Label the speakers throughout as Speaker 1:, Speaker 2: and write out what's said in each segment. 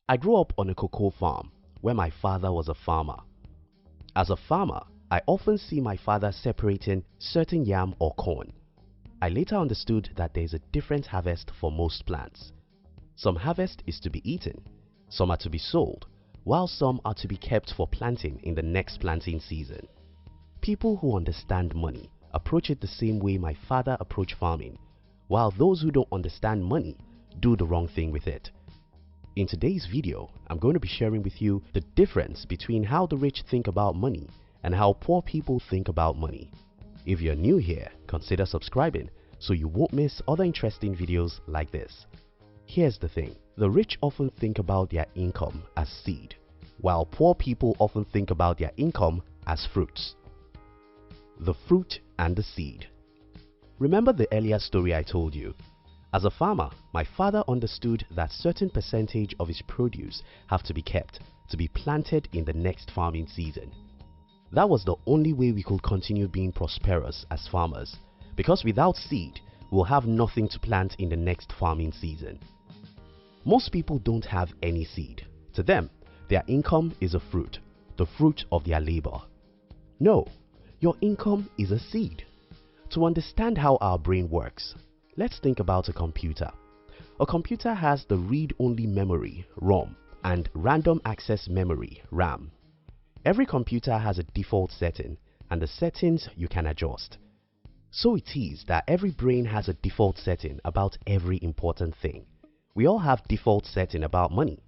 Speaker 1: I grew up on a cocoa farm where my father was a farmer. As a farmer, I often see my father separating certain yam or corn. I later understood that there is a different harvest for most plants. Some harvest is to be eaten, some are to be sold, while some are to be kept for planting in the next planting season. People who understand money approach it the same way my father approached farming, while those who don't understand money do the wrong thing with it. In today's video, I'm going to be sharing with you the difference between how the rich think about money and how poor people think about money. If you're new here, consider subscribing so you won't miss other interesting videos like this. Here's the thing, the rich often think about their income as seed, while poor people often think about their income as fruits. The fruit and the seed. Remember the earlier story I told you? As a farmer, my father understood that certain percentage of his produce have to be kept to be planted in the next farming season. That was the only way we could continue being prosperous as farmers, because without seed, we'll have nothing to plant in the next farming season. Most people don't have any seed. To them, their income is a fruit, the fruit of their labor. No, your income is a seed. To understand how our brain works, let's think about a computer. A computer has the read-only memory, ROM, and random access memory, RAM. Every computer has a default setting, and the settings you can adjust. So it is that every brain has a default setting about every important thing. We all have default setting about money.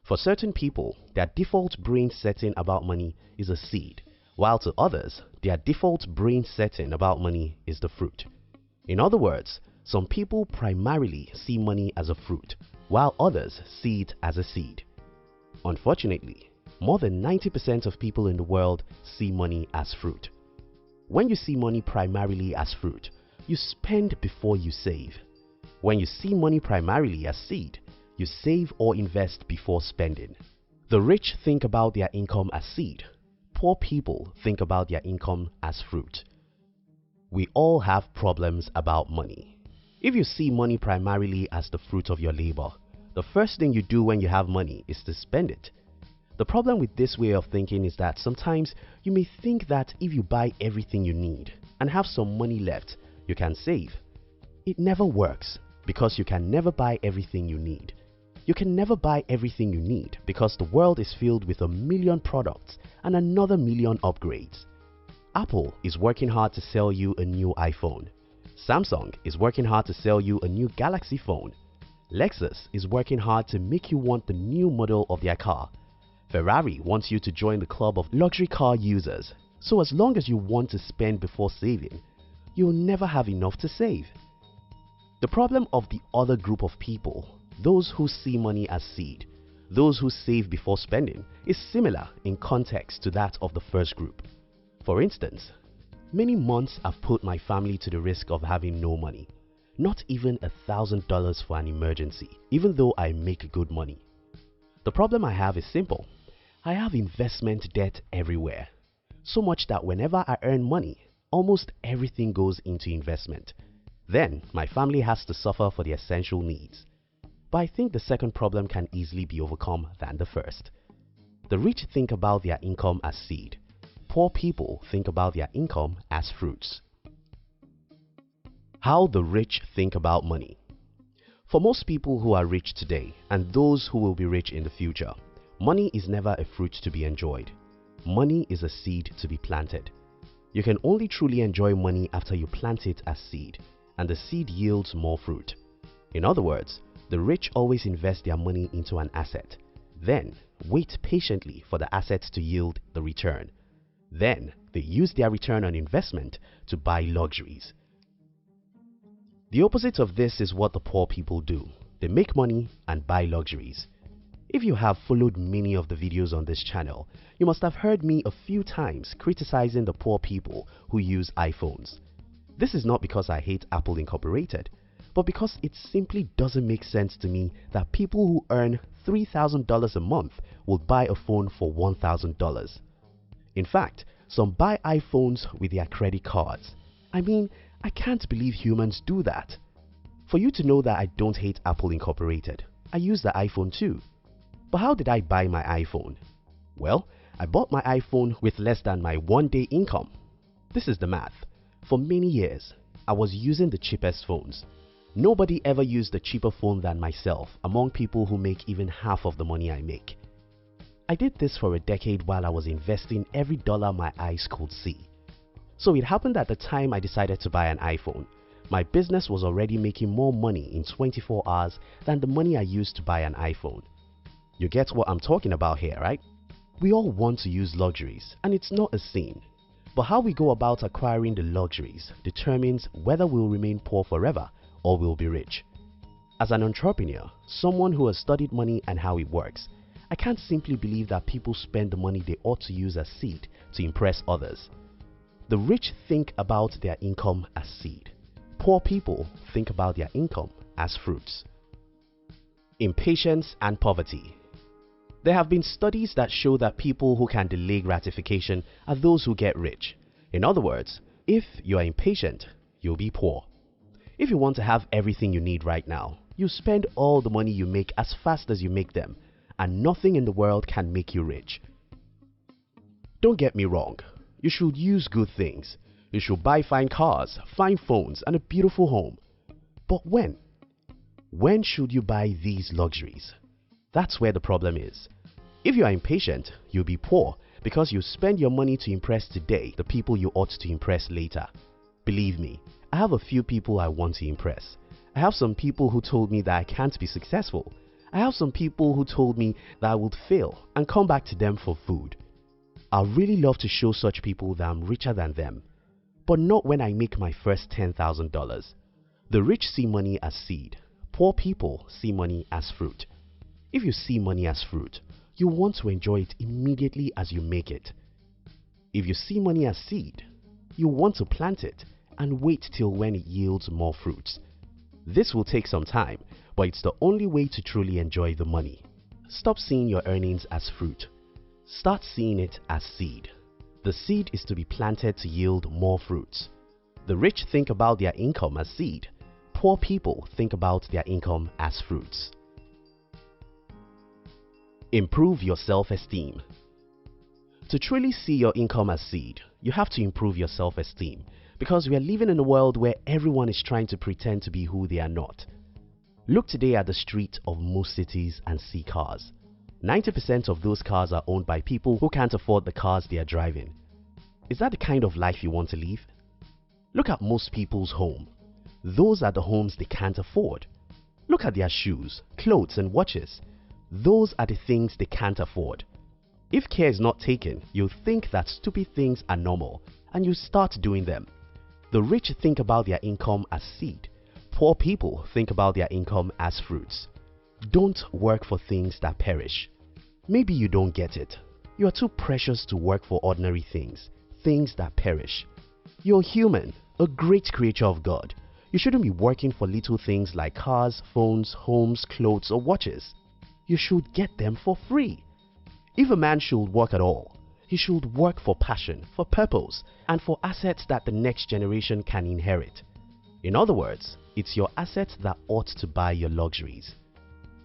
Speaker 1: For certain people, their default brain setting about money is a seed, while to others, their default brain setting about money is the fruit. In other words, some people primarily see money as a fruit, while others see it as a seed. Unfortunately, more than 90% of people in the world see money as fruit. When you see money primarily as fruit, you spend before you save. When you see money primarily as seed, you save or invest before spending. The rich think about their income as seed. Poor people think about their income as fruit. We all have problems about money. If you see money primarily as the fruit of your labor, the first thing you do when you have money is to spend it. The problem with this way of thinking is that sometimes you may think that if you buy everything you need and have some money left, you can save. It never works because you can never buy everything you need. You can never buy everything you need because the world is filled with 1 million products and another 1 million upgrades. Apple is working hard to sell you a new iPhone. Samsung is working hard to sell you a new Galaxy phone. Lexus is working hard to make you want the new model of their car. Ferrari wants you to join the club of luxury car users. So as long as you want to spend before saving, you will never have enough to save. The problem of the other group of people, those who see money as seed, those who save before spending, is similar in context to that of the first group. For instance, many months I've put my family to the risk of having no money, not even $1,000 for an emergency, even though I make good money. The problem I have is simple. I have investment debt everywhere, so much that whenever I earn money, almost everything goes into investment. Then my family has to suffer for the essential needs. But I think the second problem can easily be overcome than the first. The rich think about their income as seed. Poor people think about their income as fruits. How the rich think about money. For most people who are rich today and those who will be rich in the future, money is never a fruit to be enjoyed. Money is a seed to be planted. You can only truly enjoy money after you plant it as seed, and the seed yields more fruit. In other words, the rich always invest their money into an asset, then wait patiently for the asset to yield the return. Then they use their return on investment to buy luxuries. The opposite of this is what the poor people do. They make money and buy luxuries. If you have followed many of the videos on this channel, you must have heard me a few times criticizing the poor people who use iPhones. This is not because I hate Apple Incorporated, but because it simply doesn't make sense to me that people who earn $3,000 a month will buy a phone for $1,000. In fact, some buy iPhones with their credit cards. I mean, I can't believe humans do that. For you to know that I don't hate Apple Incorporated, I use the iPhone too. But how did I buy my iPhone? Well, I bought my iPhone with less than my one-day income. This is the math. For many years, I was using the cheapest phones. Nobody ever used a cheaper phone than myself among people who make even half of the money I make. I did this for a decade while I was investing every dollar my eyes could see. So it happened at the time I decided to buy an iPhone. My business was already making more money in 24 hours than the money I used to buy an iPhone. You get what I'm talking about here, right? We all want to use luxuries, and it's not a sin. But how we go about acquiring the luxuries determines whether we'll remain poor forever or we'll be rich. As an entrepreneur, someone who has studied money and how it works, I can't simply believe that people spend the money they ought to use as seed to impress others. The rich think about their income as seed. Poor people think about their income as fruits. Impatience and poverty. There have been studies that show that people who can delay gratification are those who get rich. In other words, if you are impatient, you'll be poor. If you want to have everything you need right now, you spend all the money you make as fast as you make them, and nothing in the world can make you rich. Don't get me wrong, you should use good things. You should buy fine cars, fine phones, and a beautiful home. But when? When should you buy these luxuries? That's where the problem is. If you are impatient, you'll be poor because you spend your money to impress today the people you ought to impress later. Believe me, I have a few people I want to impress. I have some people who told me that I can't be successful. I have some people who told me that I would fail and come back to them for food. I really love to show such people that I'm richer than them. But not when I make my first $10,000. The rich see money as seed. Poor people see money as fruit. If you see money as fruit, you want to enjoy it immediately as you make it. If you see money as seed, you want to plant it and wait till when it yields more fruits. This will take some time, but it's the only way to truly enjoy the money. Stop seeing your earnings as fruit. Start seeing it as seed. The seed is to be planted to yield more fruits. The rich think about their income as seed. Poor people think about their income as fruits. Improve your self-esteem. To truly see your income as seed, you have to improve your self-esteem because we are living in a world where everyone is trying to pretend to be who they are not. Look today at the street of most cities and see cars. 90% of those cars are owned by people who can't afford the cars they are driving. Is that the kind of life you want to live? Look at most people's home. Those are the homes they can't afford. Look at their shoes, clothes and watches. Those are the things they can't afford. If care is not taken, you'll think that stupid things are normal and you start doing them. The rich think about their income as seed. Poor people think about their income as fruits. Don't work for things that perish. Maybe you don't get it. You are too precious to work for ordinary things, things that perish. You're human, a great creature of God. You shouldn't be working for little things like cars, phones, homes, clothes or watches. You should get them for free. If a man should work at all, he should work for passion, for purpose, and for assets that the next generation can inherit. In other words, it's your assets that ought to buy your luxuries.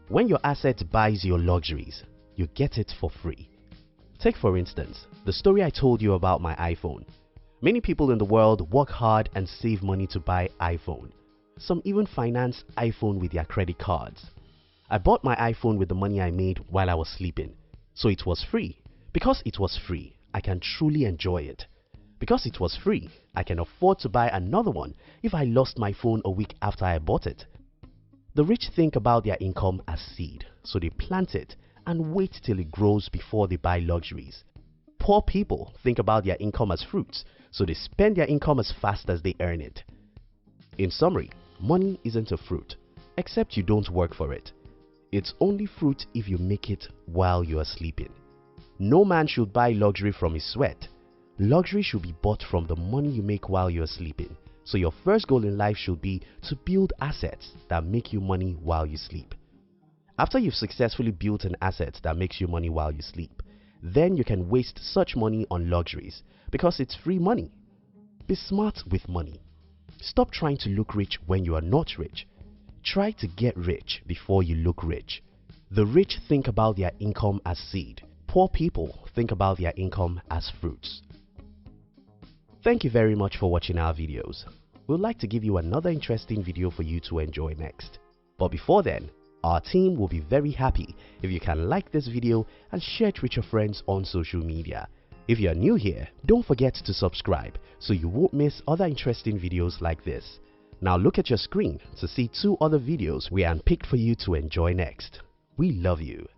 Speaker 1: When your asset buys your luxuries, you get it for free. Take for instance, the story I told you about my iPhone. Many people in the world work hard and save money to buy iPhone. Some even finance iPhone with their credit cards. I bought my iPhone with the money I made while I was sleeping. So it was free. Because it was free, I can truly enjoy it. Because it was free, I can afford to buy another one if I lost my phone a week after I bought it. The rich think about their income as seed, so they plant it and wait till it grows before they buy luxuries. Poor people think about their income as fruits, so they spend their income as fast as they earn it. In summary, money isn't a fruit, except you don't work for it. It's only fruit if you make it while you are sleeping. No man should buy luxury from his sweat. Luxury should be bought from the money you make while you are sleeping. So your first goal in life should be to build assets that make you money while you sleep. After you've successfully built an asset that makes you money while you sleep, then you can waste such money on luxuries because it's free money. Be smart with money. Stop trying to look rich when you are not rich. Try to get rich before you look rich. The rich think about their income as seed. Poor people think about their income as fruits. Thank you very much for watching our videos. We'd like to give you another interesting video for you to enjoy next. But before then, our team will be very happy if you can like this video and share it with your friends on social media. If you are new here, don't forget to subscribe so you won't miss other interesting videos like this. Now look at your screen to see 2 other videos we handpicked for you to enjoy next. We love you.